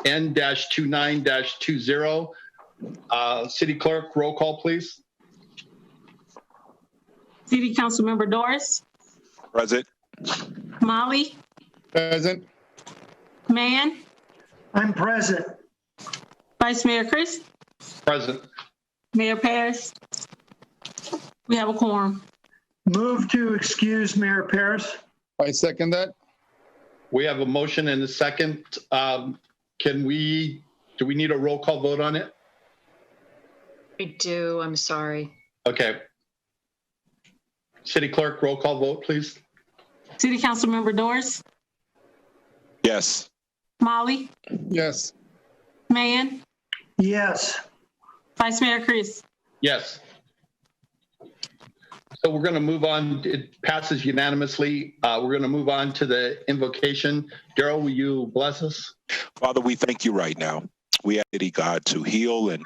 N-29-20. City Clerk, roll call, please. City Councilmember Doris. Present. Molly. Present. Mann. I'm present. Vice Mayor Chris. Present. Mayor Paris. We have a quorum. Move to excuse Mayor Paris. I second that. We have a motion and a second. Do we need a roll call vote on it? I do. I'm sorry. Okay. City Clerk, roll call vote, please. City Councilmember Doris. Yes. Molly. Yes. Mann. Yes. Vice Mayor Chris. Yes. So we're going to move on. It passes unanimously. We're going to move on to the invocation. Daryl, will you bless us? Father, we thank you right now. We ask City, God, to heal and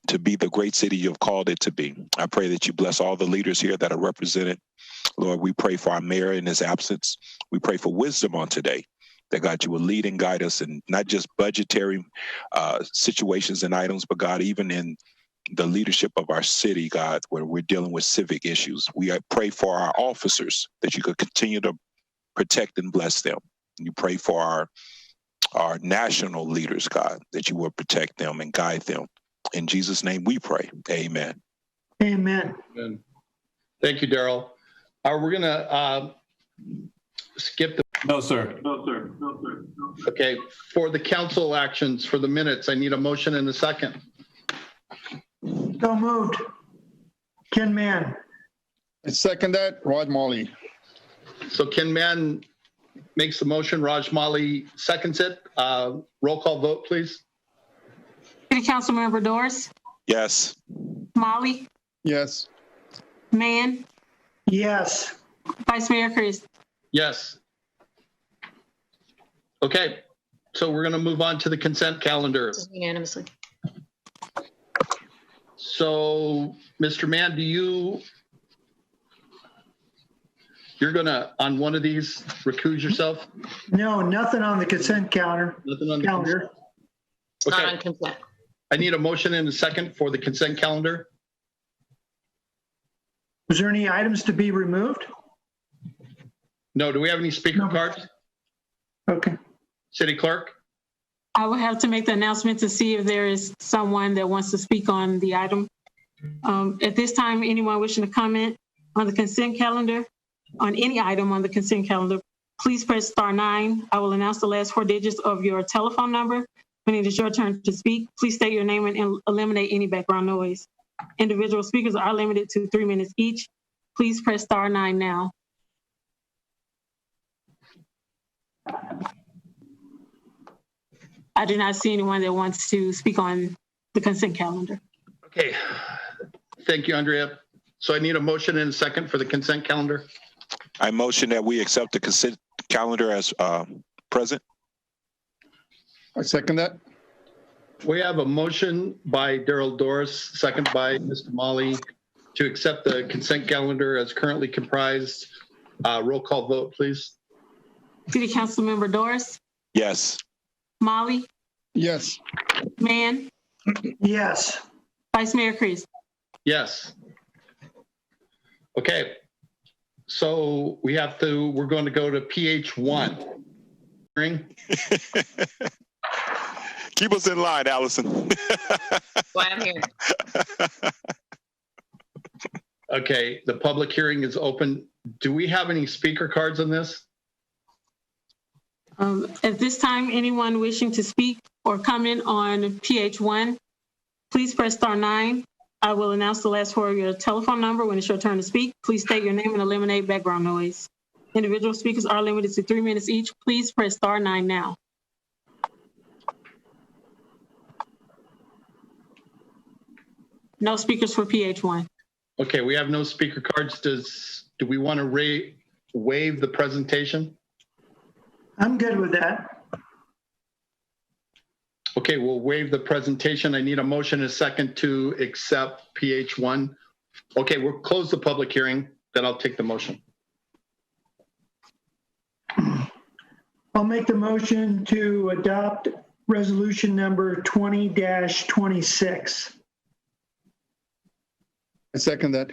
to be the great city you've called it to be. I pray that you bless all the leaders here that are represented. Lord, we pray for our mayor in his absence. We pray for wisdom on today, that God, you will lead and guide us in not just budgetary situations and items, but God, even in the leadership of our city, God, where we're dealing with civic issues. We pray for our officers, that you could continue to protect and bless them. You pray for our national leaders, God, that you will protect them and guide them. In Jesus' name we pray. Amen. Amen. Amen. Thank you, Daryl. We're going to skip the... No, sir. Okay. For the council actions, for the minutes, I need a motion and a second. So moved. Ken Mann. I second that. Rod Molly. So Ken Mann makes the motion. Raj Mali seconds it. Roll call vote, please. City Councilmember Doris. Yes. Molly. Yes. Mann. Yes. Vice Mayor Chris. Yes. Okay. So we're going to move on to the consent calendar. Unanimously. So, Mr. Mann, you're going to, on one of these, recuse yourself? No, nothing on the consent calendar. Nothing on the calendar. It's not Okay. on consent. I need a motion and a second for the consent calendar. Was there any items to be removed? No, do we have any speaker No. cards? Okay. City Clerk? I will have to make the announcement to see if there is someone that wants to speak on the item. At this time, anyone wishing to comment on the consent calendar, on any item on the consent calendar, please press *9. I will announce the last 4 digits of your telephone number. When it is your turn to speak, please state your name and eliminate any background noise. Individual speakers are limited to 3 minutes each. Please press *9 now. I do not see anyone that wants to speak on the consent calendar. Okay. Thank you, Andrea. So I need a motion and a second for the consent calendar. I motion that we accept the consent calendar as present. I second that. We have a motion by Daryl Doris, second by Mr. Molly, to accept the consent calendar as currently comprised. Roll call vote, please. City Councilmember Doris. Yes. Molly. Yes. Mann. Yes. Vice Mayor Chris. Yes. Okay. So we're going to go to PH1. Keep us in line, Allison. Why I'm here. Okay, the public hearing is open. Do we have any speaker cards on this? At this time, anyone wishing to speak or comment on PH1, please press *9. I will announce the last 4 of your telephone number. When it's your turn to speak, please state your name and eliminate background noise. Individual speakers are limited to 3 minutes each. Please press *9 now. No speakers for PH1. Okay, we have no speaker cards. Do we want to waive the presentation? I'm good with that. Okay, we'll waive the presentation. I need a motion and a second to accept PH1. Okay, we'll close the public hearing, then I'll take the motion. I'll make the motion to adopt resolution number 20-26. I second that.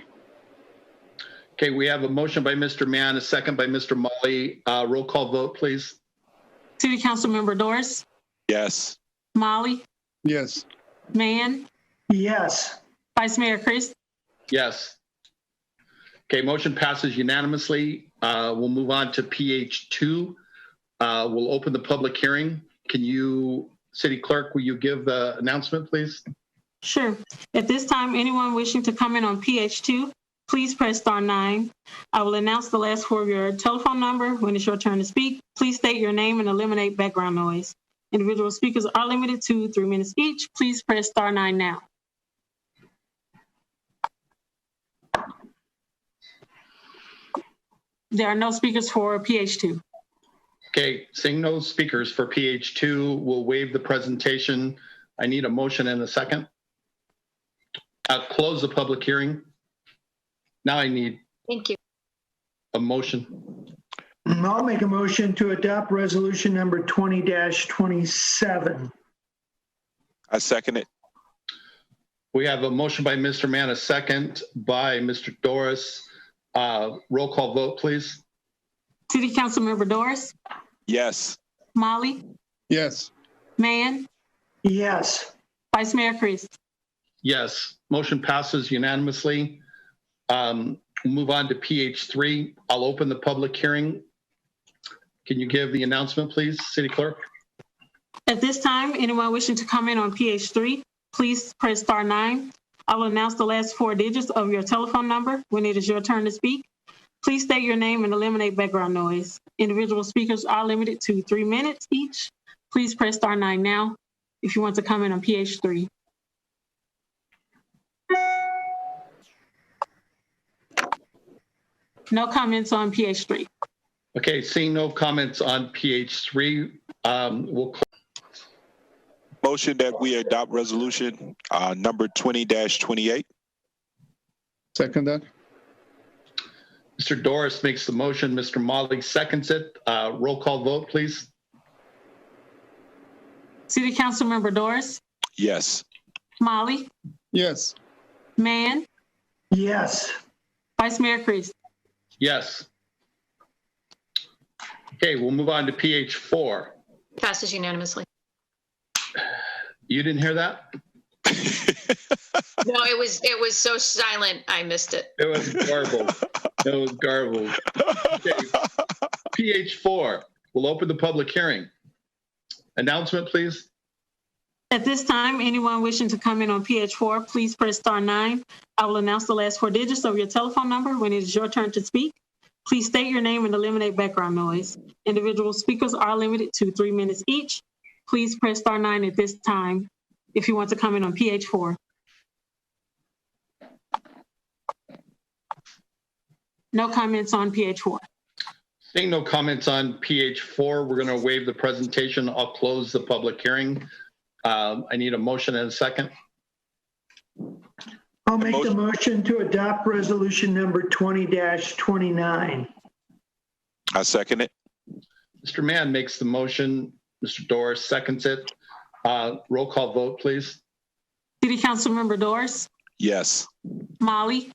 Okay, we have a motion by Mr. Mann, a second by Mr. Molly. Roll call vote, please. City Council Member Doris, Yes. Molly, Yes. Mann, Yes. Vice Mayor Chris. Yes. Okay, motion passes unanimously. We'll move on to PH2. We'll open the public hearing. Can you, City Clerk, will you give the announcement, please? Sure. At this time, anyone wishing to comment on PH2, please press *9. I will announce the last four of your telephone number. When it's your turn to speak, please state your name and eliminate background noise. Individual speakers are limited to 3 minutes each. Please press *9 now. There are no speakers for PH2. Okay, seeing no speakers for PH2, we'll waive the presentation. I need a motion and a second. I'll close the public hearing. Now I need Thank you. a motion. I'll make a motion to adopt resolution number 20-27. I second it. We have a motion by Mr. Mann, a second by Mr. Doris. Roll call vote, please. City Council Member Doris, Yes. Molly, Yes. Mann, Yes. Vice Mayor Chris. Yes, motion passes unanimously. We'll move on to PH3. I'll open the public hearing. Can you give the announcement, please, City Clerk? At this time, anyone wishing to comment on PH3, please press *9. I will announce the last four digits of your telephone number. When it is your turn to speak, please state your name and eliminate background noise. Individual speakers are limited to 3 minutes each. Please press *9 now if you want to comment on PH3. No comments on PH3. Okay, seeing no comments on PH3, we'll Motion that we adopt resolution number 20-28. Second that. Mr. Doris makes the motion. Mr. Molly seconds it. Roll call vote, please. City Council Member Doris, Yes. Molly, Yes. Mann, Yes. Vice Mayor Chris. Yes. Okay, we'll move on to PH4. Passes unanimously. You didn't hear that? No, it was so silent. I missed it. It was garbled. It was garbled. Okay. PH4, we'll open the public hearing. Announcement, please. At this time, anyone wishing to comment on PH4, please press *9. I will announce the last four digits of your telephone number. When it is your turn to speak, please state your name and eliminate background noise. Individual speakers are limited to 3 minutes each. Please press *9 at this time if you want to comment on PH4. No comments on PH4. Seeing no comments on PH4, we're going to waive the presentation. I'll close the public hearing. I need a motion and a second. I'll make the motion to adopt resolution number 20-29. I second it. Mr. Mann makes the motion. Mr. Doris seconds it. Roll call vote, please. City Council Member Doris, Yes. Molly,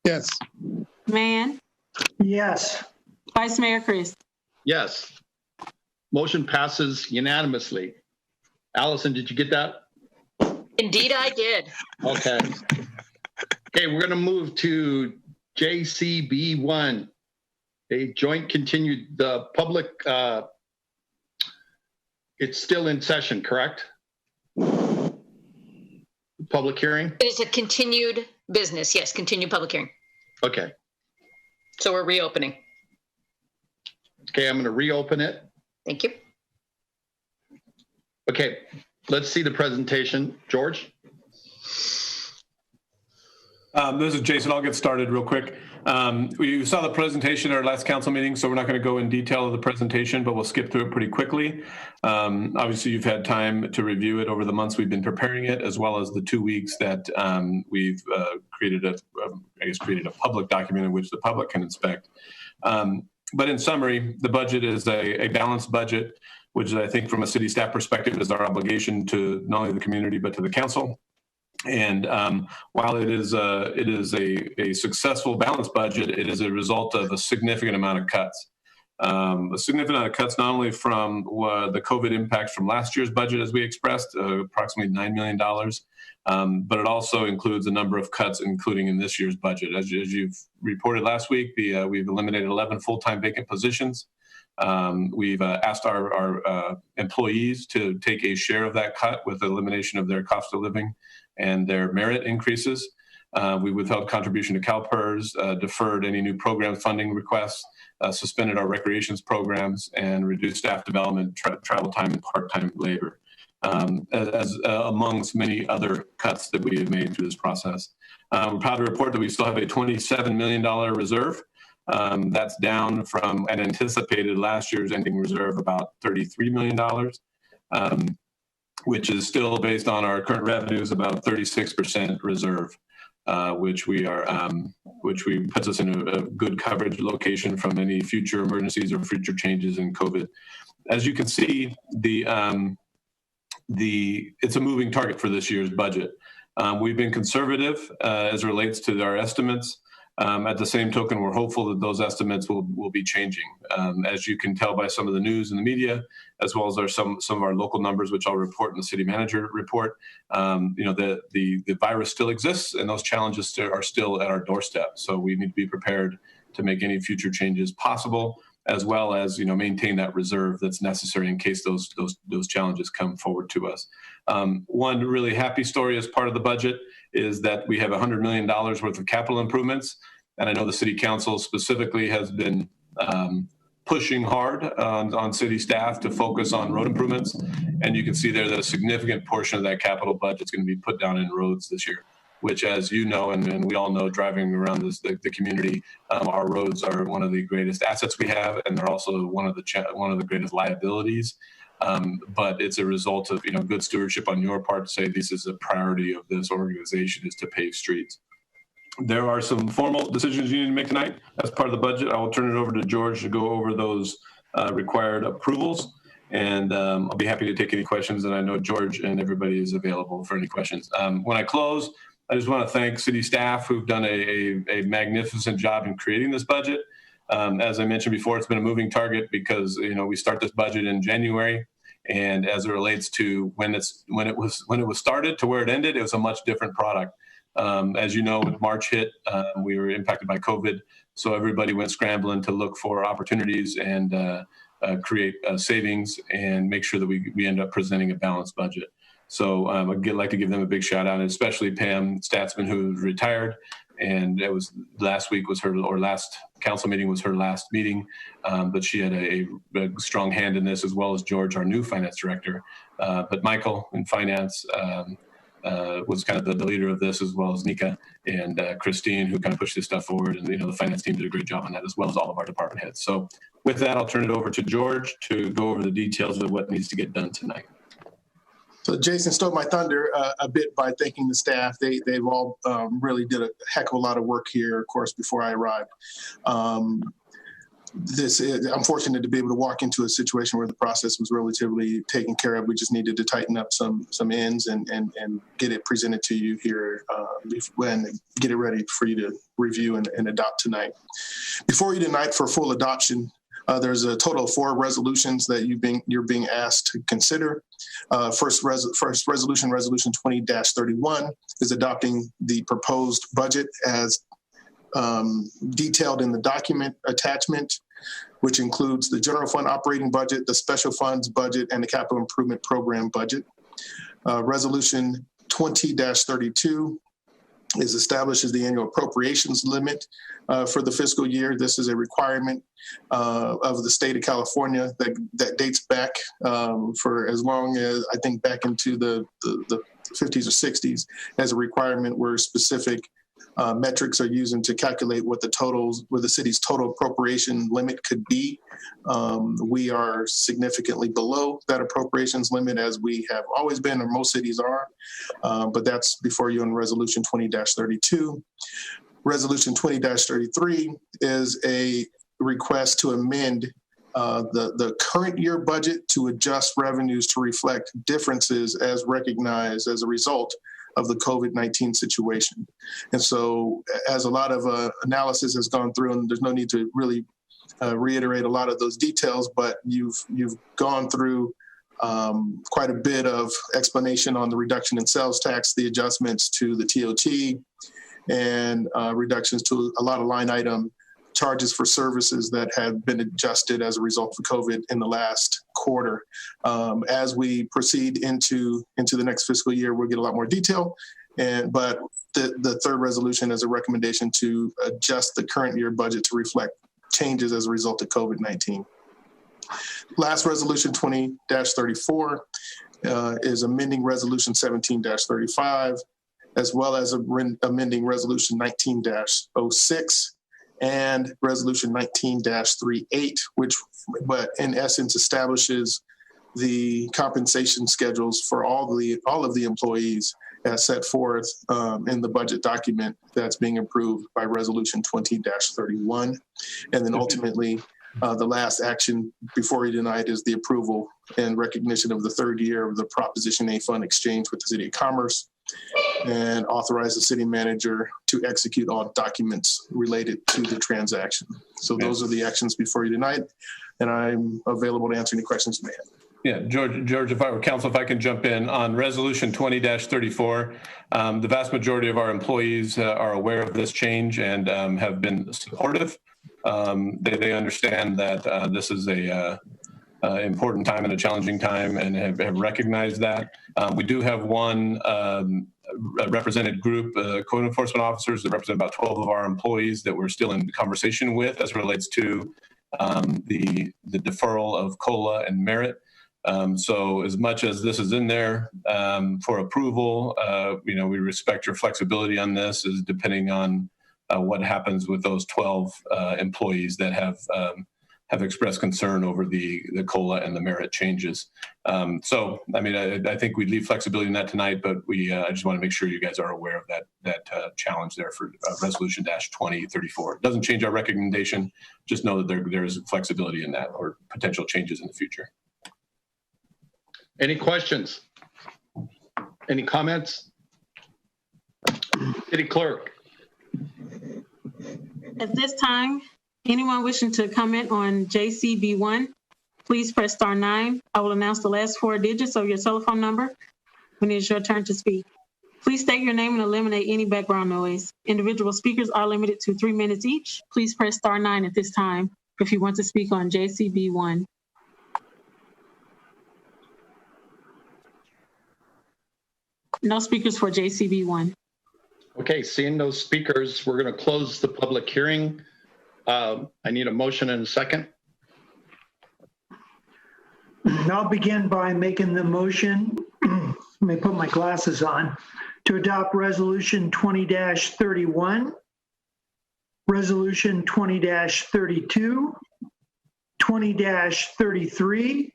Yes. Mann, Yes. Vice Mayor Chris. Yes. Motion passes unanimously. Allison, did you get that? Indeed, I did. Okay. Okay, we're going to move to JCB1, a joint continued, the public, it's still in session, correct? Public hearing? It's a continued business. Yes, continued public hearing. Okay. So we're reopening. Okay, I'm going to reopen it. Thank you. Okay, let's see the presentation. George? This is Jason. I'll get started real quick. You saw the presentation at our last council meeting, so we're not going to go in detail of the presentation, but we'll skip through it pretty quickly. Obviously, you've had time to review it over the months we've been preparing it, as well as the 2 weeks that we've created a public document in which the public can inspect. But in summary, the budget is a balanced budget. which I think from a city staff perspective is our obligation to not only the community, but to the council. And while it is a successful balanced budget, it is a result of a significant amount of cuts. A significant amount of cuts, not only from the COVID impacts from last year's budget, as we expressed, approximately $9 million, but it also includes a number of cuts, including in this year's budget. As you've reported last week, we've eliminated 11 full-time vacant positions. We've asked our employees to take a share of that cut with the elimination of their cost of living and their merit increases. We withheld contribution to CalPERS, deferred any new program funding requests, suspended our recreations programs, and reduced staff development, travel time, and part-time labor, as amongst many other cuts that we have made through this process. We're proud to report that we still have a $27 million reserve. That's down from an anticipated last year's ending reserve about $33 million, which is still based on our current revenues about 36% reserve, which puts us in a good coverage location from any future emergencies or future changes in COVID. As you can see, it's a moving target for this year's budget. We've been conservative as it relates to our estimates. At the same token, we're hopeful that those estimates will be changing. As you can tell by some of the news in the media, as well as some of our local numbers, which I'll report in the city manager report, the virus still exists, and those challenges are still at our doorstep. So we need to be prepared to make any future changes possible, as well as maintain that reserve that's necessary in case those challenges come forward to us. One really happy story as part of the budget is that we have $100 million worth of capital improvements. And I know the city council specifically has been pushing hard on city staff to focus on road improvements. And you can see there that a significant portion of that capital budget is going to be put down in roads this year, which, as you know, and we all know, driving around the community, our roads are one of the greatest assets we have, and they're also one of the greatest liabilities. But it's a result of good stewardship on your part to say this is a priority of this organization is to pave streets. There are some formal decisions you need to make tonight as part of the budget. I will turn it over to George to go over those required approvals, and I'll be happy to take any questions. And I know George and everybody is available for any questions. When I close, I just want to thank city staff who've done a magnificent job in creating this budget. As I mentioned before, it's been a moving target because we start this budget in January, and as it relates to when it was started to where it ended, it was a much different product. As you know, when March hit, we were impacted by COVID, so everybody went scrambling to look for opportunities and create savings and make sure that we end up presenting a balanced budget. So I'd like to give them a big shout out, and especially Pam Statsman, who retired. And it was last council meeting was her last meeting, but she had a strong hand in this, as well as George, our new finance director. But Michael in finance was kind of the leader of this, as well as Nika and Christine, who kind of pushed this stuff forward. And the finance team did a great job on that, as well as all of our department heads. So with that, I'll turn it over to George to go over the details of what needs to get done tonight. So Jason stole my thunder a bit by thanking the staff. They've all really did a heck of a lot of work here, of course, before I arrived. I'm fortunate to be able to walk into a situation where the process was relatively taken care of. We just needed to tighten up some ends and get it presented to you here and get it ready for you to review and adopt tonight. Before you tonight for full adoption, there's a total of 4 resolutions that you're being asked to consider. First resolution 20-31, is adopting the proposed budget as detailed in the document attachment, which includes the general fund operating budget, the special funds budget, and the capital improvement program budget. Resolution 20-32 establishes the annual appropriations limit for the fiscal year. This is a requirement of the state of California that dates back for as long as, I think, back into the 50s or 60s, as a requirement where specific metrics are using to calculate what the city's total appropriation limit could be. We are significantly below that appropriations limit, as we have always been, or most cities are, but that's before you on Resolution 20-32. Resolution 20-33 is a request to amend the current year budget to adjust revenues to reflect differences as recognized as a result of the COVID-19 situation. And so as a lot of analysis has gone through, and there's no need to really reiterate a lot of those details, but you've gone through quite a bit of explanation on the reduction in sales tax, the adjustments to the TOT, and reductions to a lot of line item charges for services that have been adjusted as a result of COVID in the last quarter. As we proceed into the next fiscal year, we'll get a lot more detail. But the third resolution is a recommendation to adjust the current year budget to reflect changes as a result of COVID-19. Last resolution 20-34 is amending resolution 17-35, as well as amending resolution 19-06 and resolution 19-38, which, but in essence, establishes the compensation schedules for all of the employees as set forth in the budget document that's being approved by resolution 20-31. And then ultimately, the last action before you denied is the approval and recognition of the third year of the Proposition A fund exchange with the City of Commerce, and authorize the city manager to execute all documents related to the transaction. So those are the actions before you tonight, and I'm available to answer any questions you may have. Yeah, George, if I were counsel, if I can jump in on resolution 20-34, the vast majority of our employees are aware of this change and have been supportive. They understand that this is a important time and a challenging time, and have recognized that. We do have one represented group, code enforcement officers that represent about 12 of our employees that we're still in conversation with as it relates to the deferral of COLA and merit. So as much as this is in there for approval, we respect your flexibility on this, is depending on what happens with those 12 employees that have expressed concern over the COLA and the merit changes. So, I mean, I think we'd leave flexibility in that tonight, but I just want to make sure you guys are aware of that challenge there for resolution -2034. It doesn't change our recommendation. Just know that there's flexibility in that, or potential changes in the future. Any questions? Any comments? City Clerk. At this time, anyone wishing to comment on JCB1, please press *9. I will announce the last 4 digits of your telephone number when it is your turn to speak. Please state your name and eliminate any background noise. Individual speakers are limited to 3 minutes each. Please press *9 at this time if you want to speak on JCB1. No speakers for JCB1. Okay, seeing no speakers, we're going to close the public hearing. I need a motion and a second. I'll begin by making the motion. Let me put my glasses on. To adopt resolution 20-31, resolution 20-32, 20-33,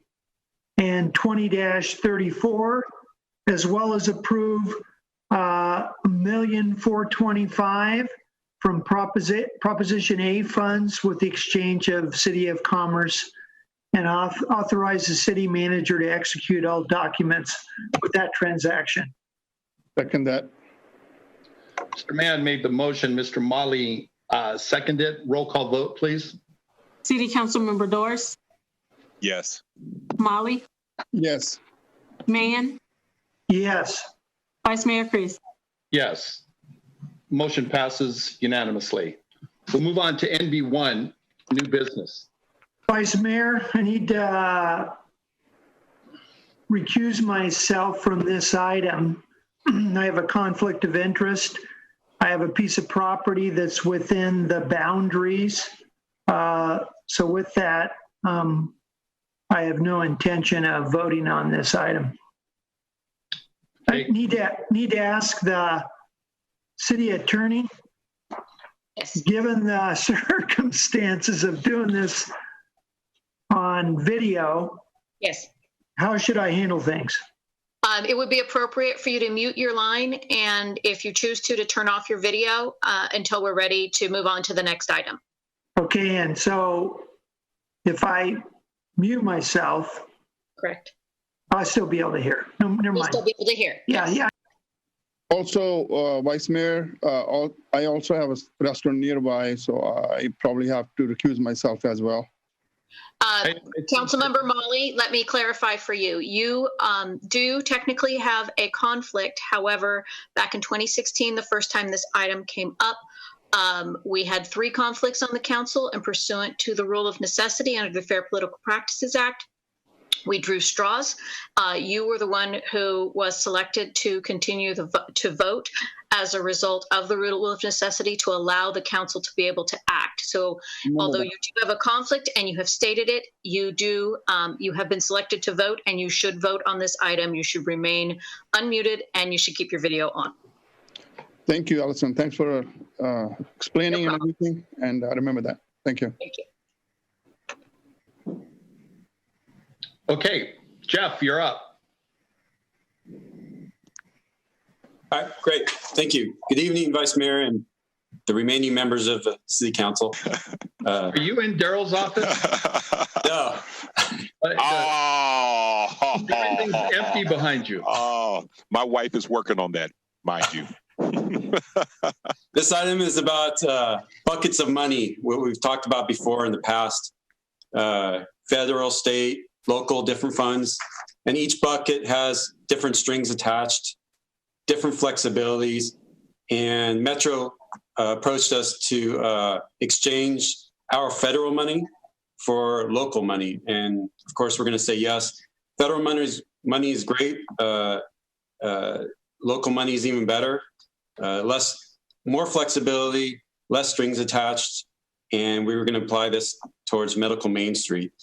and 20-34, as well as approve $1,425,000 from Proposition A funds with the exchange of City of Commerce, and authorize the city manager to execute all documents with that transaction. Second that. Mr. Mann made the motion. Mr. Molly seconded. Roll call vote, please. City Council Member Doris, Yes. Molly, Yes. Mann, Yes. Vice Mayor Chris. Yes. Motion passes unanimously. We'll move on to NB1, new business. Vice Mayor, I need to recuse myself from this item. I have a conflict of interest. I have a piece of property that's within the boundaries. So with that, I have no intention of voting on this item. I need to ask the city attorney, Yes. given the circumstances of doing this on video, Yes. how should I handle things? It would be appropriate for you to mute your line, and if you choose to turn off your video until we're ready to move on to the next item. Okay, and so if I mute myself, Correct. I'll still be able to hear. No, never You'll mind. still be able to hear. Yeah, yeah. Also, Vice Mayor, I also have a restaurant nearby, so I probably have to recuse myself as well. Councilmember Molly, let me clarify for you. You do technically have a conflict. However, back in 2016, the first time this item came up, we had 3 conflicts on the council, and pursuant to the rule of necessity under the Fair Political Practices Act, we drew straws. You were the one who was selected to continue to vote as a result of the rule of necessity to allow the council to be able to act. So although you do have a conflict and you have stated it, you have been selected to vote, and you should vote on this item. You should remain unmuted, and you should keep your video on. Thank you, Allison. Thanks for explaining and everything, and I remember that. Thank you. Thank you. Okay, Jeff, you're up. All right, great. Thank you. Good evening, Vice Mayor and the remaining members of the City Council. Are you in Daryl's office? No. Everything's empty behind you. Oh, my wife is working on that, mind you. This item is about buckets of money, what we've talked about before in the past. Federal, state, local, different funds. And each bucket has different strings attached, different flexibilities. And Metro approached us to exchange our federal money for local money. And of course, we're going to say yes. Federal money is great. Local money is even better. More flexibility, less strings attached. And we were going to apply this towards Medical Main Street,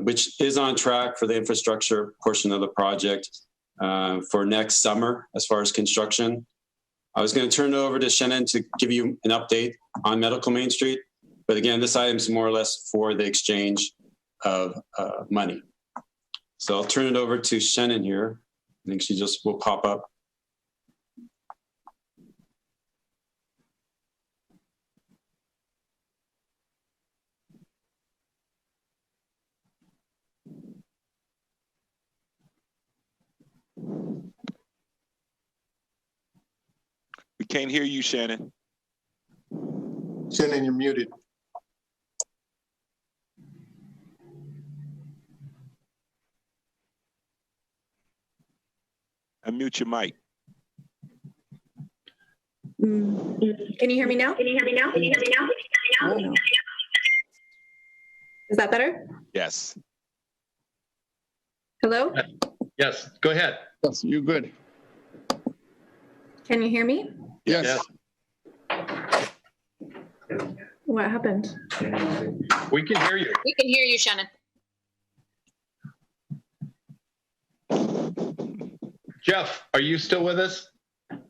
which is on track for the infrastructure portion of the project for next summer as far as construction. I was going to turn it over to Shannon to give you an update on Medical Main Street. But again, this item is more or less for the exchange of money. So I'll turn it over to Shannon here. I think she just will pop up. We can't hear you, Shannon. Shannon, you're muted. Unmute your mic. Can you hear me now? Oh, no. Is that better? Yes. Hello? Yes, go ahead. Yes, you're good. Can you hear me? Yes. What happened? We can hear you. We can hear you, Shannon. Jeff, are you still with us?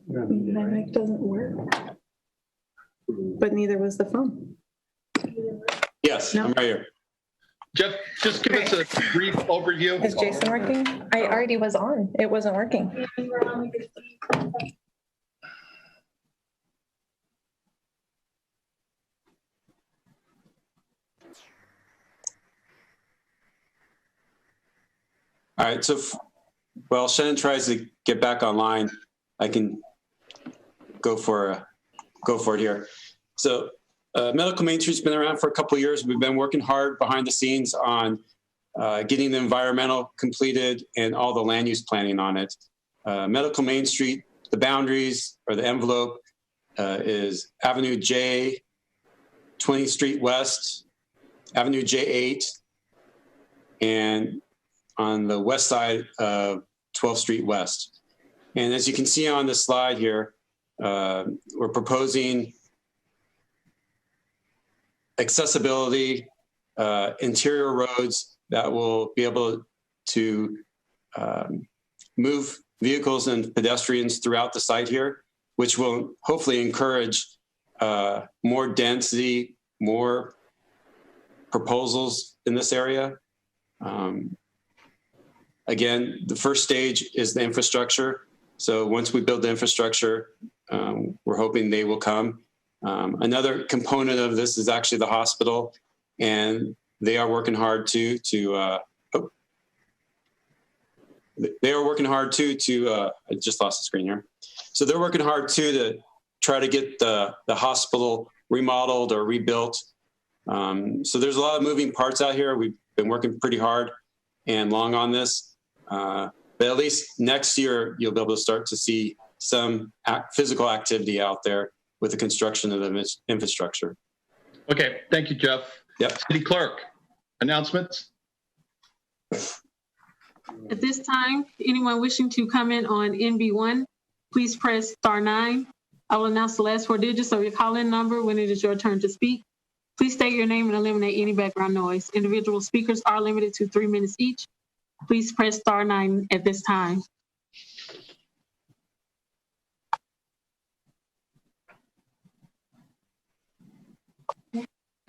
My mic doesn't work, but neither was the phone. Yes, No. I'm right here. Jeff, just give us a brief overview. Is Jason working? I already was on. It wasn't working. All right, so while Shannon tries to get back online, I can go for it here. So Medical Main Street's been around for a couple of years. We've been working hard behind the scenes on getting the environmental completed and all the land use planning on it. Medical Main Street, the boundaries or the envelope is Avenue J, 20th Street West, Avenue J8, and on the west side of 12th Street West. And as you can see on this slide here, we're proposing accessibility, interior roads that will be able to move vehicles and pedestrians throughout the site here, which will hopefully encourage more density, more proposals in this area. Again, the first stage is the infrastructure. So once we build the infrastructure, we're hoping they will come. Another component of this is actually the hospital. And they are working hard too I just lost the screen here. So they're working hard too to try to get the hospital remodeled or rebuilt. So there's a lot of moving parts out here. We've been working pretty hard and long on this. But at least next year, you'll be able to start to see some physical activity out there with the construction of the infrastructure. Okay, thank you, Jeff. Yep. City Clerk, announcements? At this time, anyone wishing to comment on NB1, please press *9. I will announce the last 4 digits of your call-in number when it is your turn to speak. Please state your name and eliminate any background noise. Individual speakers are limited to 3 minutes each. Please press *9 at this time.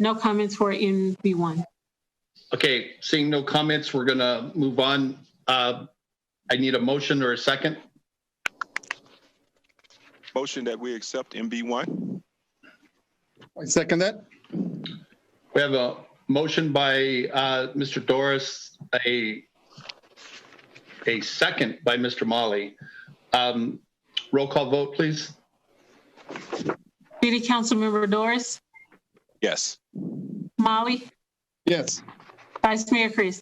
No comments for NB1. Okay, seeing no comments, we're going to move on. I need a motion or a second. Motion that we accept MB1. I second that. We have a motion by Mr. Doris, a second by Mr. Molly. Roll call vote, please. City Council Member Doris, Yes. Molly, Yes. Vice Mayor Chris.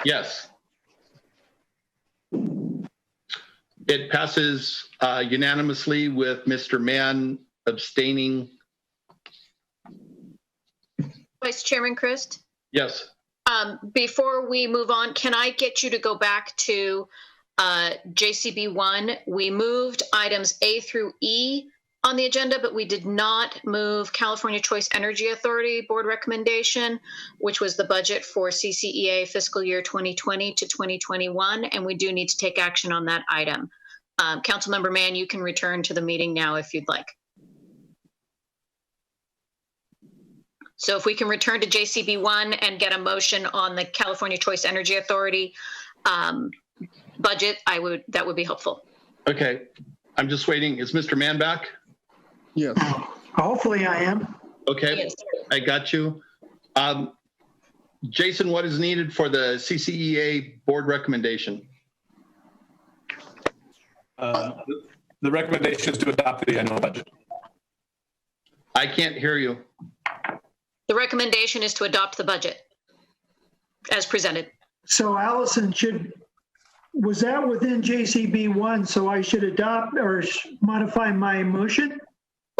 Yes. It passes unanimously with Mr. Mann abstaining. Vice Chairman Christ? Yes. Before we move on, can I get you to go back to JCB1? We moved items A through E on the agenda, but we did not move California Choice Energy Authority board recommendation, which was the budget for CCEA fiscal year 2020 to 2021, and we do need to take action on that item. Councilmember Mann, you can return to the meeting now if you'd like. So if we can return to JCB1 and get a motion on the California Choice Energy Authority budget, that would be helpful. Okay, I'm just waiting. Is Mr. Mann back? Yes. Hopefully I am. Okay, Yes. I got you. Jason, what is needed for the CCEA board recommendation? The recommendation is to adopt the annual budget. I can't hear you. The recommendation is to adopt the budget as presented. So Allison, was that within JCB1? So I should adopt or modify my motion?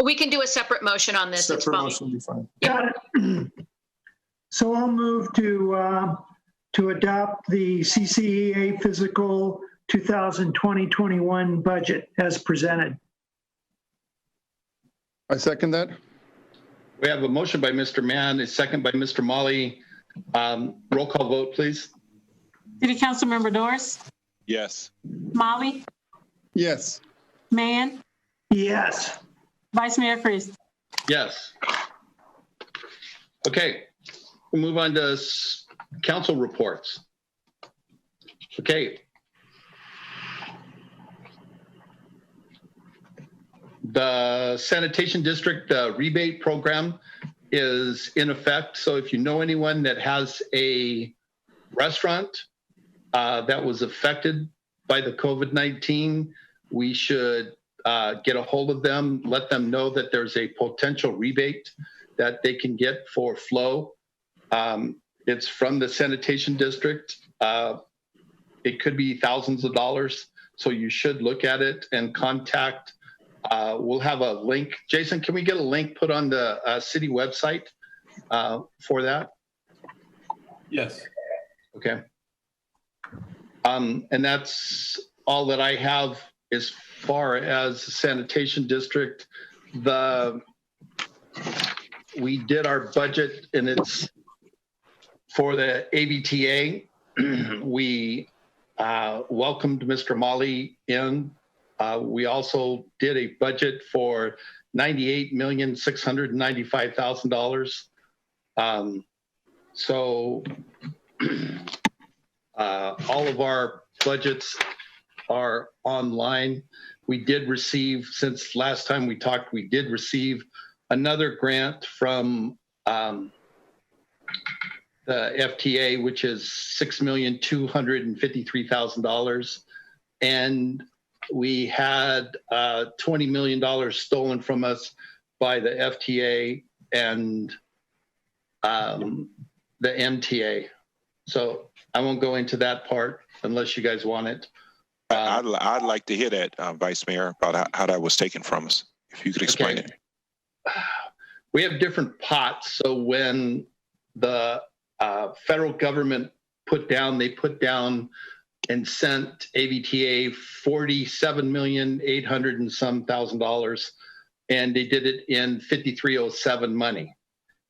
We can do a separate motion on this. It's Separate fine. motion will be fine. Got it. So I'll move to adopt the CCEA fiscal 2020-21 budget as presented. I second that. We have a motion by Mr. Mann, a second by Mr. Molly. Roll call vote, please. City Council Member Doris, Yes. Molly, Yes. Mann, Yes. Vice Mayor Chris. Yes. Okay, we'll move on to council reports. Okay. The sanitation district rebate program is in effect. So if you know anyone that has a restaurant that was affected by the COVID-19, we should get a hold of them, let them know that there's a potential rebate that they can get for flow. It's from the sanitation district. It could be thousands of dollars. So you should look at it and contact. We'll have a link. Jason, can we get a link put on the city website for that? Yes. Okay. And that's all that I have as far as the sanitation district. We did our budget and it's for the ABTA. We welcomed Mr. Molly in. We also did a budget for $98,695,000. So all of our budgets are online. We did receive, since last time we talked, we did receive another grant from the FTA, which is $6,253,000. And we had $20 million stolen from us by the FTA and the MTA. So I won't go into that part unless you guys want it. I'd like to hear that, Vice Mayor, about how that was taken from us. If you could explain it. We have different pots. So when the federal government they put down and sent AVTA $47,800,000 and some $1,000, and they did it in 5307 money.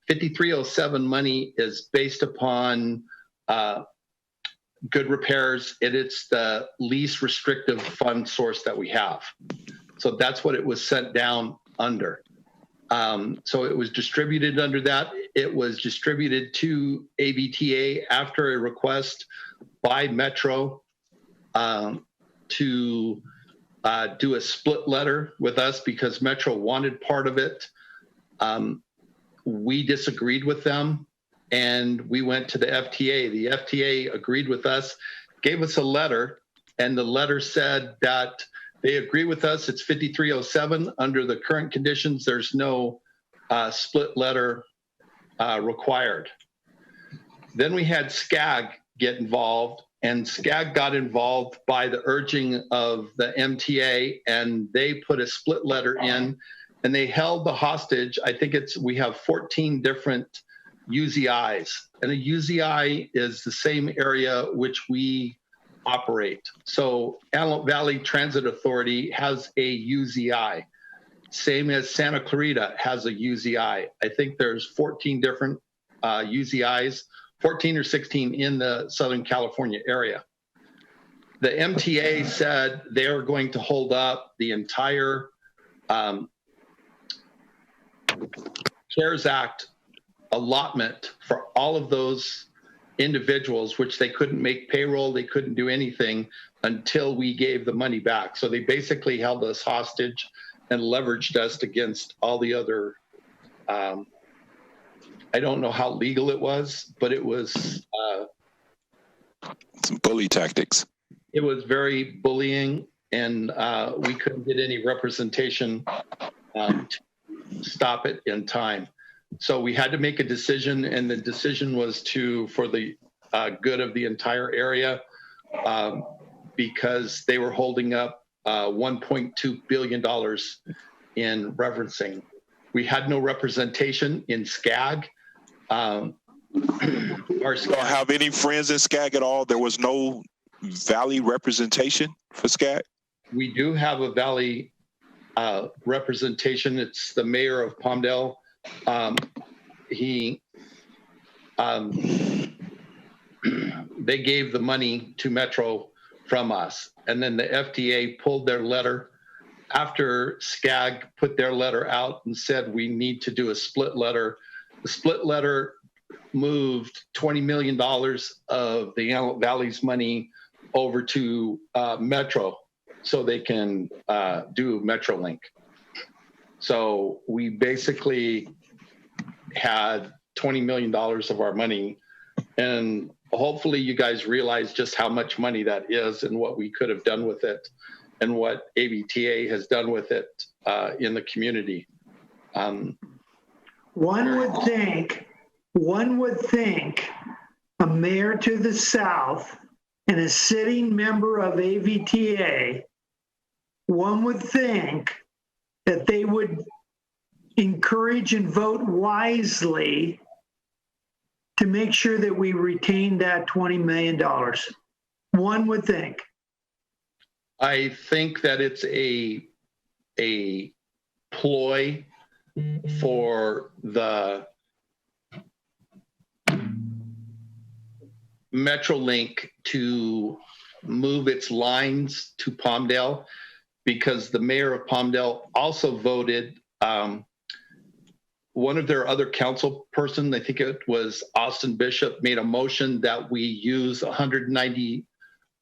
5307 money is based upon good repairs. It's the least restrictive fund source that we have. So that's what it was sent down under. So it was distributed under that. It was distributed to AVTA after a request by Metro to do a split letter with us because Metro wanted part of it. We disagreed with them and we went to the FTA. The FTA agreed with us, gave us a letter, and the letter said that they agree with us. It's 5307. Under the current conditions, there's no split letter required. Then we had SCAG get involved, and SCAG got involved by the urging of the MTA, and they put a split letter in, and they held the hostage. I think we have 14 different UZIs, and a UZI is the same area which we operate. So Antelope Valley Transit Authority has a UZI, same as Santa Clarita has a UZI. I think there's 14 different UZIs, 14 or 16 in the Southern California area. The MTA said they're going to hold up the entire CARES Act allotment for all of those individuals, which they couldn't make payroll, they couldn't do anything until we gave the money back. So they basically held us hostage and leveraged us against all the other, I don't know how legal it was, but it was some bully tactics. It was very bullying, and we couldn't get any representation to stop it in time. So we had to make a decision, and the decision was for the good of the entire area, because they were holding up $1.2 billion in referencing. We had no representation in SCAG. You don't have any friends in SCAG at all? There was no Valley representation for SCAG? We do have a Valley representation. It's the mayor of Palmdale. They gave the money to Metro from us, and then the FTA pulled their letter after SCAG put their letter out and said we need to do a split letter. The split letter moved $20 million of the Antelope Valley's money over to Metro so they can do Metrolink. So we basically had $20 million of our money, and hopefully you guys realize just how much money that is and what we could have done with it and what AVTA has done with it in the community. One would think a mayor to the south and a sitting member of AVTA, one would think that they would encourage and vote wisely to make sure that we retain that $20 million. One would think. I think that it's a ploy for the Metrolink to move its lines to Palmdale, because the mayor of Palmdale also voted, one of their other council person, I think it was Austin Bishop, made a motion that we use 190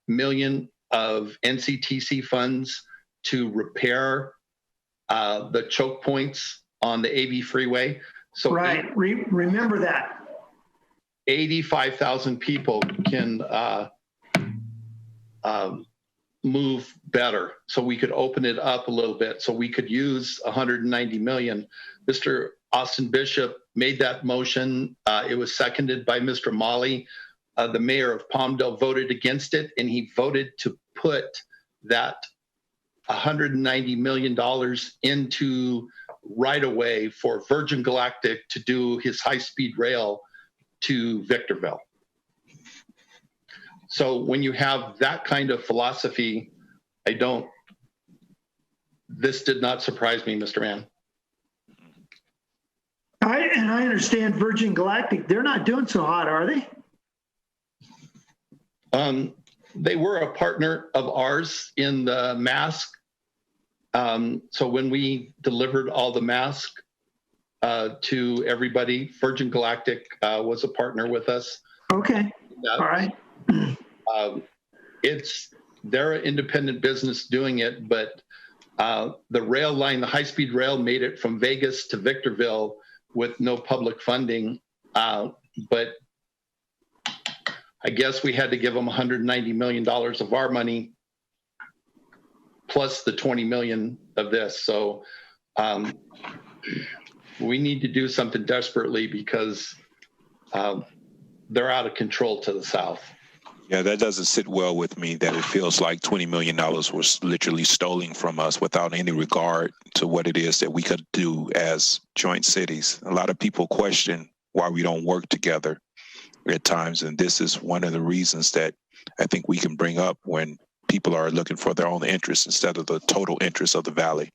million of NCTC funds to repair the choke points on the AV freeway. So right, remember that. 85,000 people can move better. So we could open it up a little bit. So we could use 190 million. Mr. Austin Bishop made that motion. It was seconded by Mr. Molly. The mayor of Palmdale voted against it, and he voted to put that $190 million into right away for Virgin Galactic to do his high-speed rail to Victorville. So when you have that kind of philosophy, this did not surprise me, Mr. Mann. I understand Virgin Galactic, they're not doing so hot, are they? They were a partner of ours in the mask. So when we delivered all the masks to everybody, Virgin Galactic was a partner with us. Okay, all right. They're an independent business doing it, but the rail line, the high-speed rail made it from Vegas to Victorville with no public funding. But I guess we had to give them $190 million of our money plus the 20 million of this. So we need to do something desperately because they're out of control to the south. Yeah, that doesn't sit well with me, that it feels like $20 million was literally stolen from us without any regard to what it is that we could do as joint cities. A lot of people question why we don't work together at times, and this is one of the reasons that I think we can bring up when people are looking for their own interests instead of the total interest of the valley.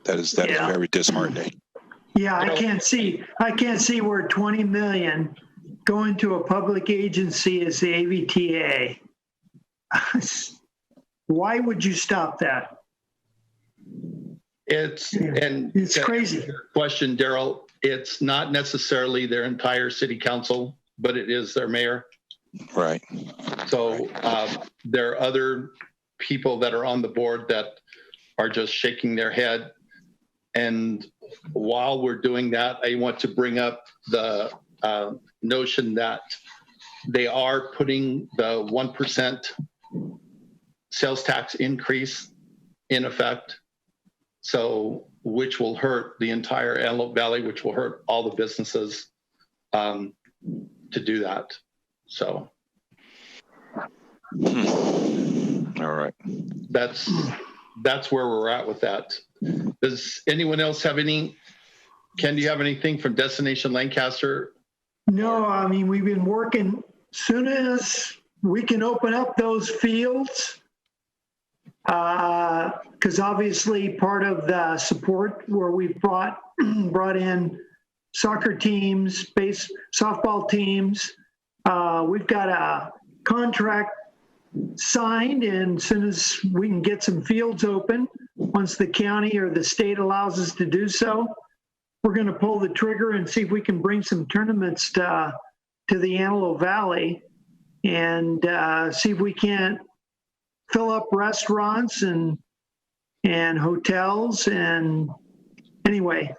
That is very disheartening. Yeah, I can't see where 20 million going to a public agency is the AVTA. Why would you stop that? It's crazy. Question, Daryl. It's not necessarily their entire city council, but it is their mayor. Right. So there are other people that are on the board that are just shaking their head. And while we're doing that, I want to bring up the notion that they are putting the 1% sales tax increase in effect. So, which will hurt the entire Antelope Valley, which will hurt all the businesses to do that. So. All right. That's where we're at with that. Does anyone else have any? Ken, do you have anything from Destination Lancaster? No, I mean, we've been working. Soon as we can open up those fields, because obviously part of the support where we've brought in soccer teams, softball teams, we've got a contract signed, and as soon as we can get some fields open, once the county or the state allows us to do so, we're going to pull the trigger and see if we can bring some tournaments to the Antelope Valley and see if we can't fill up restaurants and hotels. And anyway,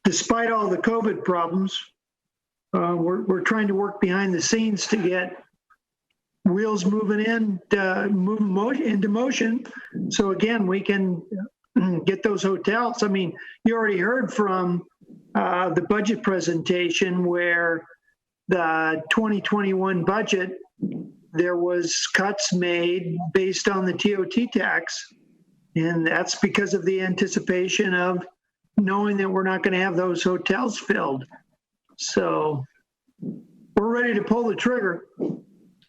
despite all the COVID problems, we're trying to work behind the scenes to get wheels moving into motion. So again, we can get those hotels. I mean, you already heard from the budget presentation where the 2021 budget, there was cuts made based on the TOT tax. And that's because of the anticipation of knowing that we're not going to have those hotels filled. So we're ready to pull the trigger.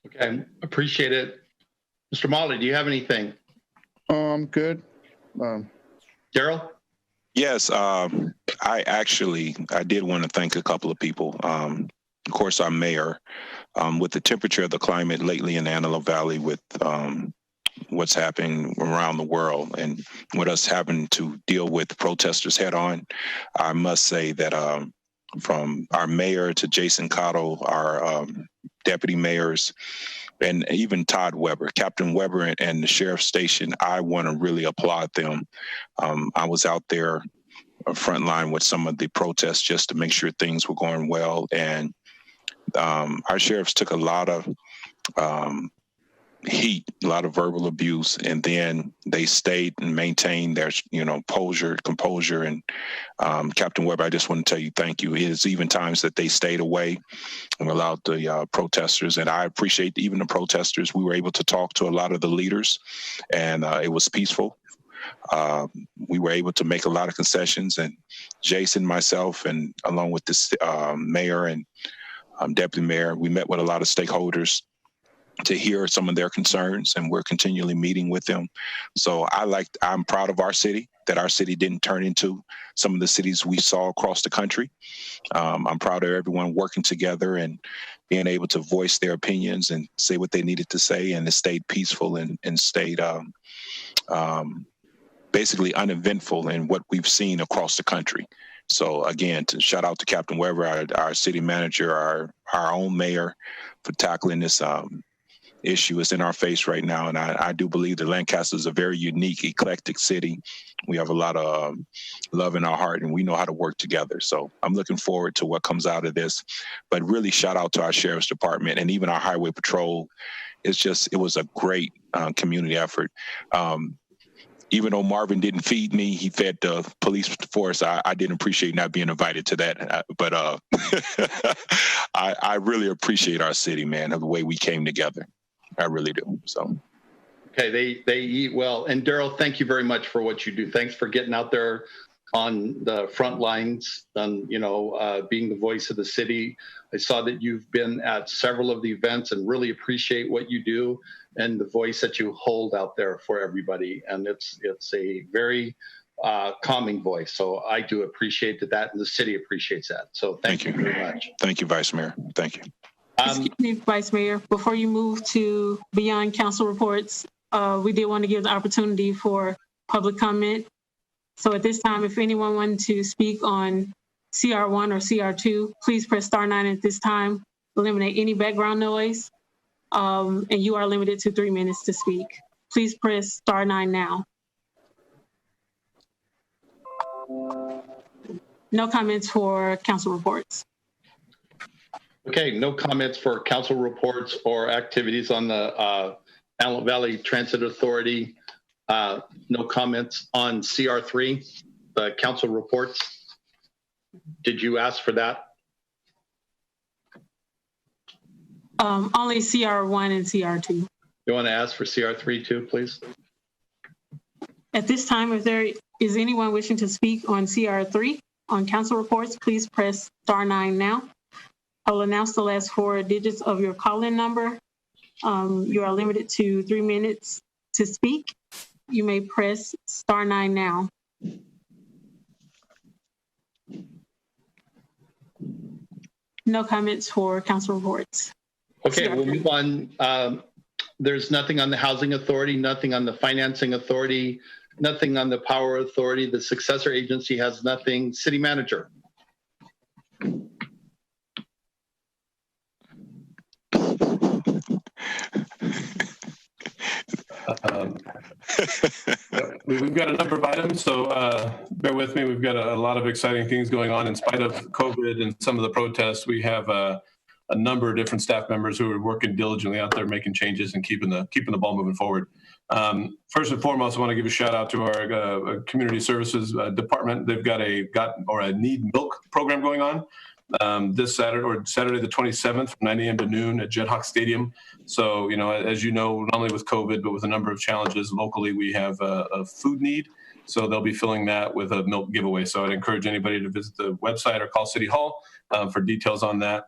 Okay, appreciate it. Mr. Molly, do you have anything? Good. Daryl? Yes, I did want to thank a couple of people. Of course, our mayor, with the temperature of the climate lately in the Antelope Valley, with what's happening around the world, and with us having to deal with protesters head on, I must say that from our mayor to Jason Cottle, our deputy mayors, and even Todd Weber, Captain Weber, and the sheriff's station, I want to really applaud them. I was out there front line with some of the protests just to make sure things were going well. And our sheriffs took a lot of heat, a lot of verbal abuse, and then they stayed and maintained their, composure. And Captain Webb, I just want to tell you thank you. It is even times that they stayed away and allowed the protesters, and I appreciate even the protesters. We were able to talk to a lot of the leaders, and it was peaceful. We were able to make a lot of concessions, and Jason, myself, and along with the mayor and deputy mayor, we met with a lot of stakeholders to hear some of their concerns, and we're continually meeting with them. So I'm proud of our city, that our city didn't turn into some of the cities we saw across the country. I'm proud of everyone working together and being able to voice their opinions and say what they needed to say, and it stayed peaceful and stayed basically uneventful in what we've seen across the country. So again, to shout out to Captain Weber, our city manager, our own mayor, for tackling this issue. Is in our face right now. And I do believe that Lancaster is a very unique, eclectic city. We have a lot of love in our heart, and we know how to work together. So I'm looking forward to what comes out of this. But really shout out to our sheriff's department and even our highway patrol. It was a great community effort. Even though Marvin didn't feed me, he fed the police force. I didn't appreciate not being invited to that. But I really appreciate our city, man, of the way we came together. I really do. So, okay, they eat well. And Daryl, thank you very much for what you do. Thanks for getting out there on the front lines and being the voice of the city. I saw that you've been at several of the events and really appreciate what you do and the voice that you hold out there for everybody. And it's a very calming voice. So I do appreciate that, and the city appreciates that. So thank you very much. Thank you, Vice Mayor. Thank you. Excuse me, Vice Mayor, before you move to beyond council reports, we did want to give the opportunity for public comment. So at this time, if anyone wanted to speak on CR1 or CR2, please press *9 at this time. Eliminate any background noise, and you are limited to 3 minutes to speak. Please press *9 now. No comments for council reports. Okay, no comments for council reports or activities on the Antelope Valley Transit Authority. No comments on CR3, the council reports. Did you ask for that? Only CR1 and CR2. You want to ask for CR3 too, please? At this time, if there is anyone wishing to speak on CR3 on council reports, please press *9 now. I will announce the last 4 digits of your call-in number. You are limited to 3 minutes to speak. You may press *9 now. No comments for council reports. Okay, we'll move on. There's nothing on the Housing Authority, nothing on the Financing Authority, nothing on the Power Authority. The successor agency has nothing. City Manager. We've got a number of items, so bear with me. We've got a lot of exciting things going on. In spite of COVID and some of the protests, we have a number of different staff members who are working diligently out there, making changes and keeping the ball moving forward. First and foremost, I want to give a shout out to our community services department. They've got a Need Milk program going on. This Saturday the 27th from 9 a.m. to noon at Jethawk Stadium. So, as you know, not only with COVID, but with a number of challenges locally, we have a food need. So they'll be filling that with a milk giveaway. So I'd encourage anybody to visit the website or call City Hall for details on that.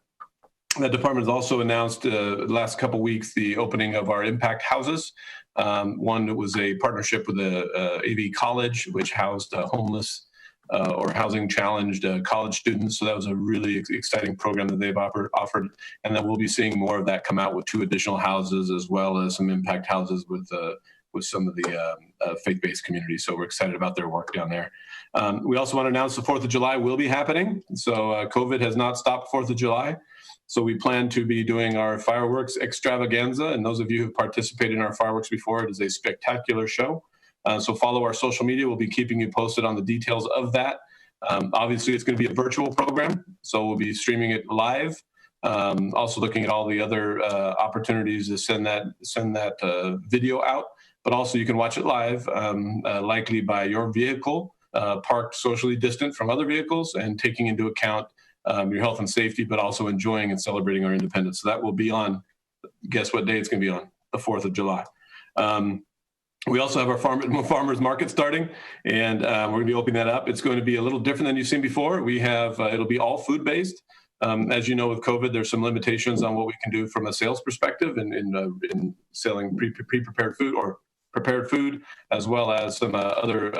That department has also announced the last couple of weeks the opening of our impact houses. One was a partnership with the AV College, which housed homeless or housing challenged college students. So that was a really exciting program that they've offered. And then we'll be seeing more of that come out with 2 additional houses, as well as some impact houses with some of the faith-based communities. So we're excited about their work down there. We also want to announce the 4th of July will be happening. So COVID has not stopped 4th of July. So we plan to be doing our fireworks extravaganza. And those of you who participated in our fireworks before, it is a spectacular show. So follow our social media. We'll be keeping you posted on the details of that. Obviously, it's going to be a virtual program, so we'll be streaming it live. Also looking at all the other opportunities to send that video out, but also you can watch it live, likely by your vehicle, parked socially distant from other vehicles and taking into account your health and safety, but also enjoying and celebrating our independence. So that will be on, guess what day it's going to be on? The 4th of July. We also have our farmers market starting, and we're going to be opening that up. It's going to be a little different than you've seen before. We have, it'll be all food-based. As you know, with COVID, there's some limitations on what we can do from a sales perspective in selling pre-prepared food or prepared food, as well as some other,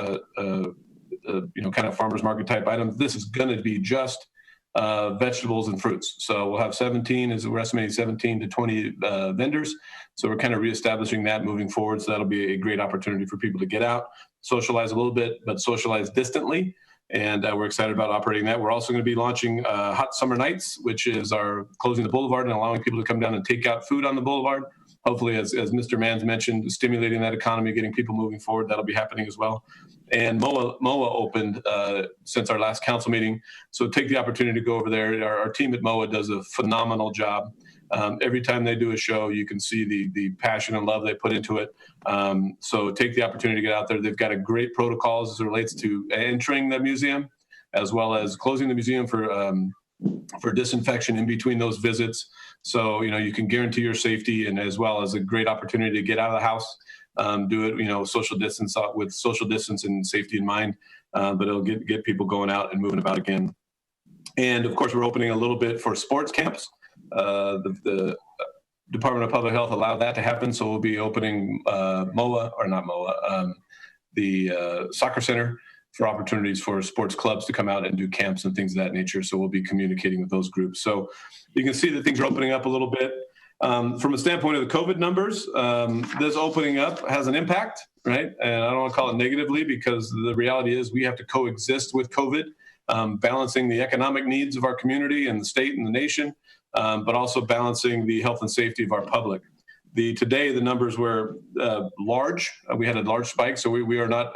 kind of farmers market type items. This is going to be just vegetables and fruits. So we'll have we're estimating 17 to 20 vendors. So we're kind of reestablishing that moving forward. So that'll be a great opportunity for people to get out, socialize a little bit, but socialize distantly. And we're excited about operating that. We're also going to be launching Hot Summer Nights, which is our closing the boulevard and allowing people to come down and take out food on the boulevard. Hopefully, as Mr. Manns mentioned, stimulating that economy, getting people moving forward. That'll be happening as well. And MOA opened since our last council meeting. So take the opportunity to go over there. Our team at MOA does a phenomenal job. Every time they do a show, you can see the passion and love they put into it. So take the opportunity to get out there. They've got a great protocols as it relates to entering the museum, as well as closing the museum for disinfection in between those visits. So, you can guarantee your safety, and as well as a great opportunity to get out of the house, do it, social distance with social distance and safety in mind, but it'll get people going out and moving about again. And of course, we're opening a little bit for sports camps. The Department of Public Health allowed that to happen. So we'll be opening the soccer center for opportunities for sports clubs to come out and do camps and things of that nature. So we'll be communicating with those groups. So you can see that things are opening up a little bit. From a standpoint of the COVID numbers, this opening up has an impact, right? And I don't want to call it negatively, because the reality is we have to coexist with COVID, balancing the economic needs of our community and the state and the nation, but also balancing the health and safety of our public. Today, the numbers were large. We had a large spike, so we are not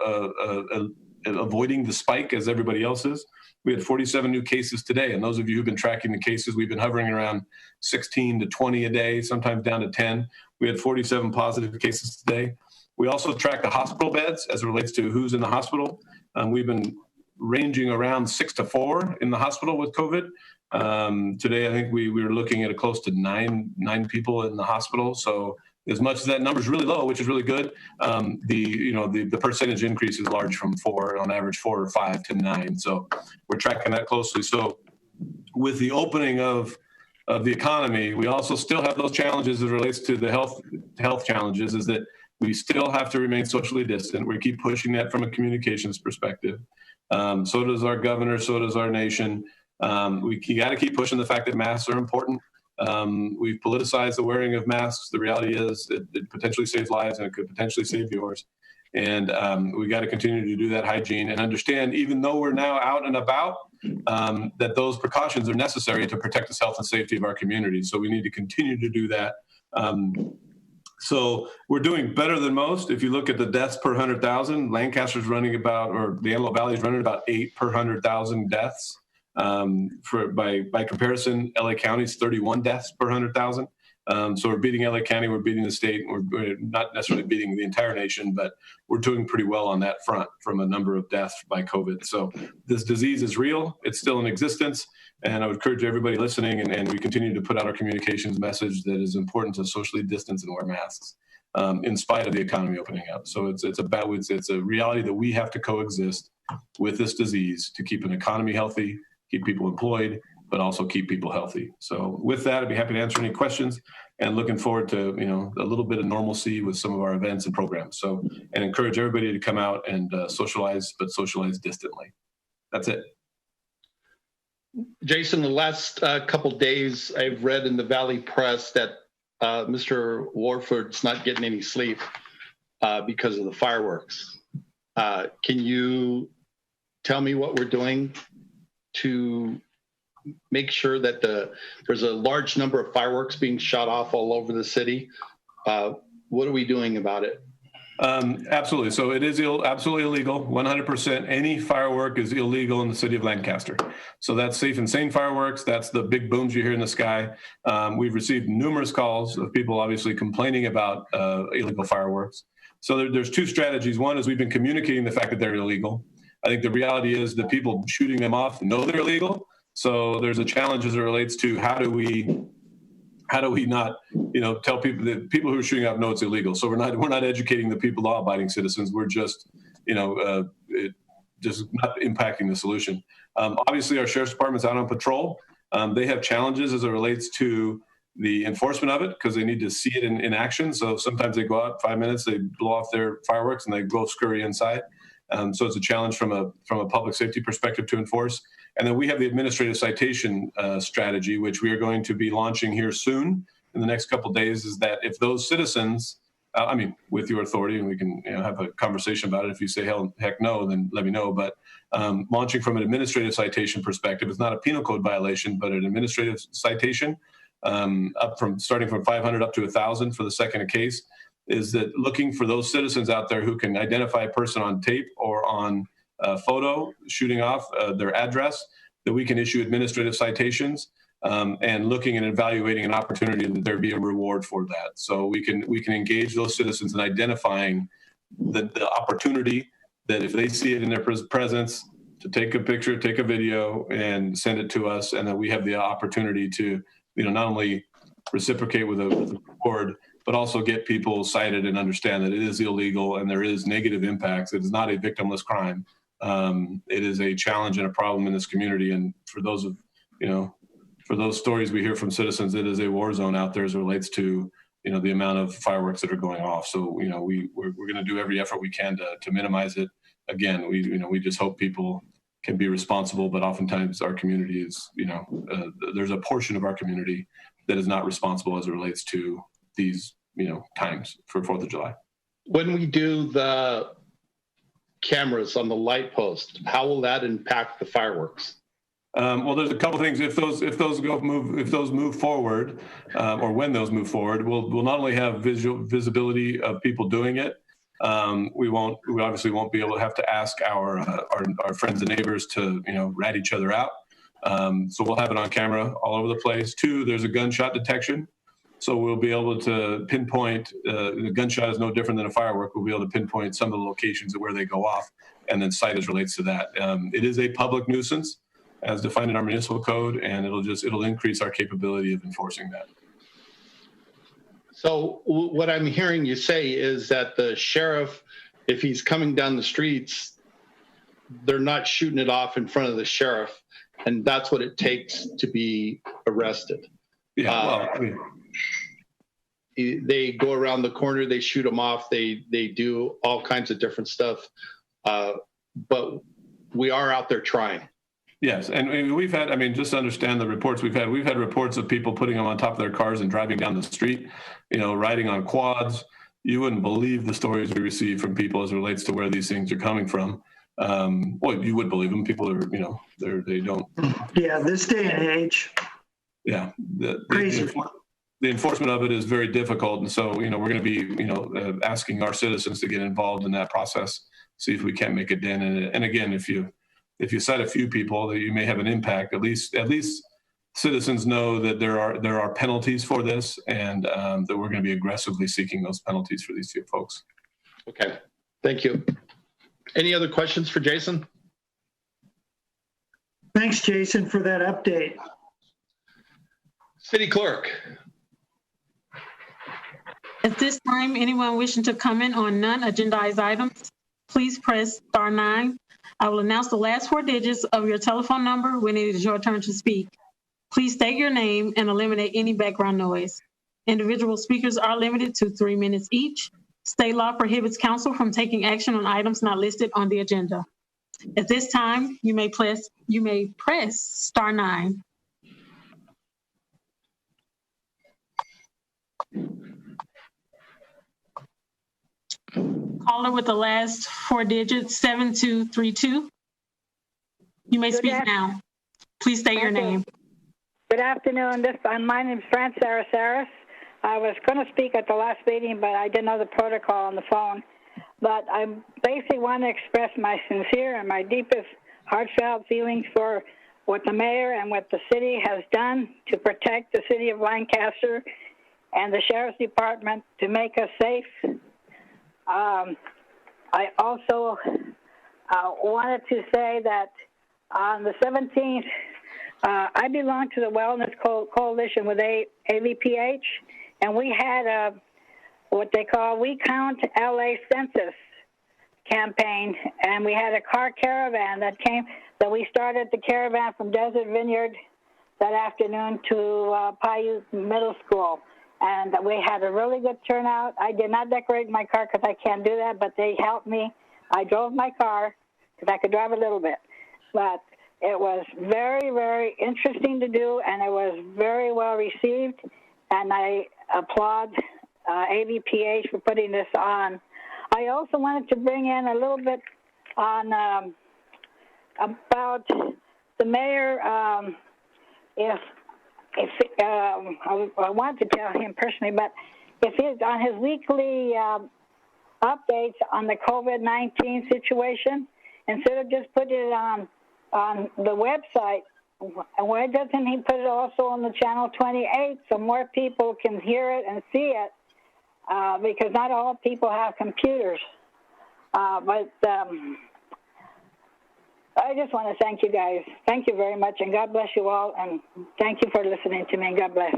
avoiding the spike as everybody else is. We had 47 new cases today. And those of you who've been tracking the cases, we've been hovering around 16 to 20 a day, sometimes down to 10. We had 47 positive cases today. We also track the hospital beds as it relates to who's in the hospital. We've been ranging around 6 to 4 in the hospital with COVID. Today, I think we were looking at close to nine people in the hospital. So as much as that number is really low, which is really good, the percentage increase is large from 4 or 5 to 9. So we're tracking that closely. So with the opening of the economy, we also still have those challenges as it relates to the health challenges, is that we still have to remain socially distant. We keep pushing that from a communications perspective. So does our governor, so does our nation. We got to keep pushing the fact that masks are important. We've politicized the wearing of masks. The reality is it potentially saves lives, and it could potentially save yours. And we got to continue to do that hygiene and understand, even though we're now out and about, that those precautions are necessary to protect the health and safety of our community. So we need to continue to do that. So we're doing better than most. If you look at the deaths per 100,000, Lancaster's running about, or the Antelope Valley is running about 8 per 100,000 deaths. By comparison, LA County's 31 deaths per 100,000. So we're beating LA County, we're beating the state, we're not necessarily beating the entire nation, but we're doing pretty well on that front from a number of deaths by COVID. So this disease is real, it's still in existence, and I would encourage everybody listening, and we continue to put out our communications message that is important to socially distance and wear masks, in spite of the economy opening up. So it's a reality that we have to coexist with this disease to keep an economy healthy, keep people employed, but also keep people healthy. So with that, I'd be happy to answer any questions, and looking forward to, a little bit of normalcy with some of our events and programs. So, and encourage everybody to come out and socialize, but socialize distantly. That's it. Jason, the last couple days, I've read in the Valley Press that Mr. Warford's not getting any sleep because of the fireworks. Can you tell me what we're doing to make sure that there's a large number of fireworks being shot off all over the city? What are we doing about it? Absolutely. So it is absolutely illegal, 100%. Any firework is illegal in the city of Lancaster. So that's safe and sane fireworks. That's the big booms you hear in the sky. We've received numerous calls of people obviously complaining about illegal fireworks. So there's two strategies. One is we've been communicating the fact that they're illegal. I think the reality is the people shooting them off know they're illegal. So there's a challenge as it relates to how do we not, tell people that people who are shooting off know it's illegal. So we're not educating the people, law-abiding citizens. We're just, just not impacting the solution. Obviously, our sheriff's department's out on patrol. They have challenges as it relates to the enforcement of it because they need to see it in action. So sometimes they go out 5 minutes, they blow off their fireworks, and they go scurry inside. So it's a challenge from a public safety perspective to enforce. And then we have the administrative citation strategy, which we are going to be launching here soon in the next couple of days, is that if those citizens, with your authority, and we can have a conversation about it. If you say heck no, then let me know. But launching from an administrative citation perspective, it's not a penal code violation, but an administrative citation starting from 500 up to 1,000 for the second case, is that looking for those citizens out there who can identify a person on tape or on photo shooting off their address, that we can issue administrative citations, and looking and evaluating an opportunity that there be a reward for that. So we can engage those citizens in identifying the opportunity that if they see it in their presence, to take a picture, take a video, and send it to us, and then we have the opportunity to not only reciprocate with a reward, but also get people cited and understand that it is illegal and there is negative impacts. It is not a victimless crime. It is a challenge and a problem in this community. And for those stories we hear from citizens, it is a war zone out there as it relates to, the amount of fireworks that are going off. So, we're going to do every effort we can to minimize it. Again, we just hope people can be responsible, but oftentimes our community is, there's a portion of our community that is not responsible as it relates to these, times for 4th of July. When we do the cameras on the light post, how will that impact the fireworks? Well, there's a couple things. If those move forward, or when those move forward, we'll not only have visibility of people doing it. We obviously won't be able to have to ask our friends and neighbors to rat each other out. So we'll have it on camera all over the place. 2, there's a gunshot detection. So we'll be able to pinpoint, the gunshot is no different than a firework. We'll be able to pinpoint some of the locations where they go off and then cite as relates to that. It is a public nuisance as defined in our municipal code, and it'll increase our capability of enforcing that. So what I'm hearing you say is that the sheriff, if he's coming down the streets, they're not shooting it off in front of the sheriff, and that's what it takes to be arrested. Yeah, they go around the corner, they shoot them off, they do all kinds of different stuff, but we are out there trying. Yes, and we've had, just to understand the reports we've had reports of people putting them on top of their cars and driving down the street, riding on quads. You wouldn't believe the stories we receive from people as it relates to where these things are coming from. Well, you would believe them. People are, they don't. Yeah, this day and age. Yeah, crazy. The enforcement of it is very difficult, and so we're going to be asking our citizens to get involved in that process, see if we can make a dent in it. And again, if you cite a few people, that you may have an impact. At least citizens know that there are penalties for this, and that we're going to be aggressively seeking those penalties for these few folks. Okay, thank you. Any other questions for Jason? Thanks, Jason, for that update. City Clerk. At this time, anyone wishing to comment on non-agendized items, please press *9. I will announce the last 4 digits of your telephone number when it is your turn to speak. Please state your name and eliminate any background noise. Individual speakers are limited to 3 minutes each. State law prohibits council from taking action on items not listed on the agenda. At this time, you may press *9. Caller with the last 4 digits, 7232. You may speak now. Please state your name. Good afternoon. My name is Francis Arasaris. I was going to speak at the last meeting, but I didn't know the protocol on the phone. but I basically want to express my sincere and my deepest heartfelt feelings for what the mayor and what the city has done to protect the city of Lancaster and the sheriff's department to make us safe. I also wanted to say that on the 17th, I belong to the Wellness Coalition with AVPH, and we had what they call We Count LA Census campaign, and we had a car caravan that we started the caravan from Desert Vineyard that afternoon to Paiute Middle School, and we had a really good turnout. I did not decorate my car because I can't do that, but they helped me. I drove my car because I could drive a little bit, but it was very, very interesting to do, and it was very well received, and I applaud AVPH for putting this on. I also wanted to bring in a little bit on about the mayor. I want to tell him personally, but if he's on his weekly updates on the COVID-19 situation, instead of just putting it on the website, why doesn't he put it also on the channel 28 so more people can hear it and see it? Because not all people have computers. But I just want to thank you guys. Thank you very much, and God bless you all, and thank you for listening to me, and God bless.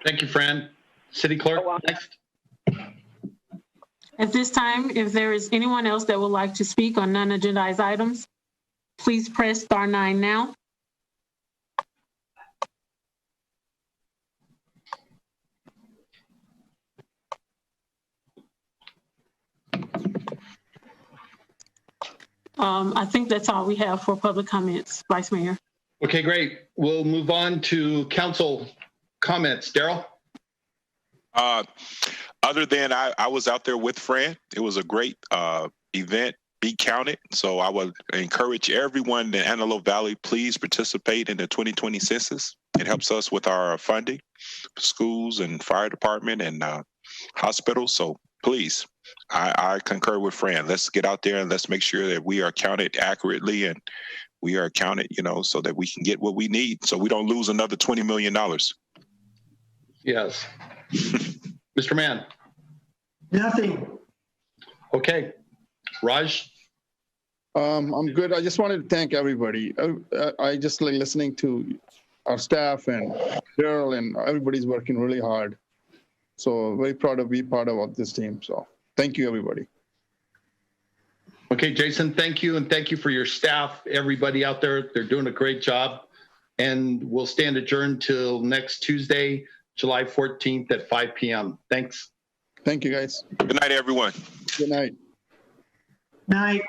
Thank you, Fran. City Clerk, next. At this time, if there is anyone else that would like to speak on non-agendized items, please press *9 now. I think that's all we have for public comments, Vice Mayor. Okay, great. We'll move on to council comments. Daryl? Other than I was out there with Fran. It was a great event. Be counted. So I would encourage everyone in the Antelope Valley, please participate in the 2020 census. It helps us with our funding, schools and fire department and hospitals. So please, I concur with Fran. Let's get out there and let's make sure that we are counted accurately and we are counted, so that we can get what we need so we don't lose another $20 million. Yes. Mr. Mann? Nothing. Okay. Raj? I'm good. I just wanted to thank everybody. I just like listening to our staff and Daryl, and everybody's working really hard. So very proud to be part of this team. So thank you, everybody. Okay, Jason, thank you. And thank you for your staff, everybody out there. They're doing a great job. And we'll stand adjourned till next Tuesday, July 14th at 5 p.m. Thanks. Thank you, guys. Good night, everyone. Good night. Night.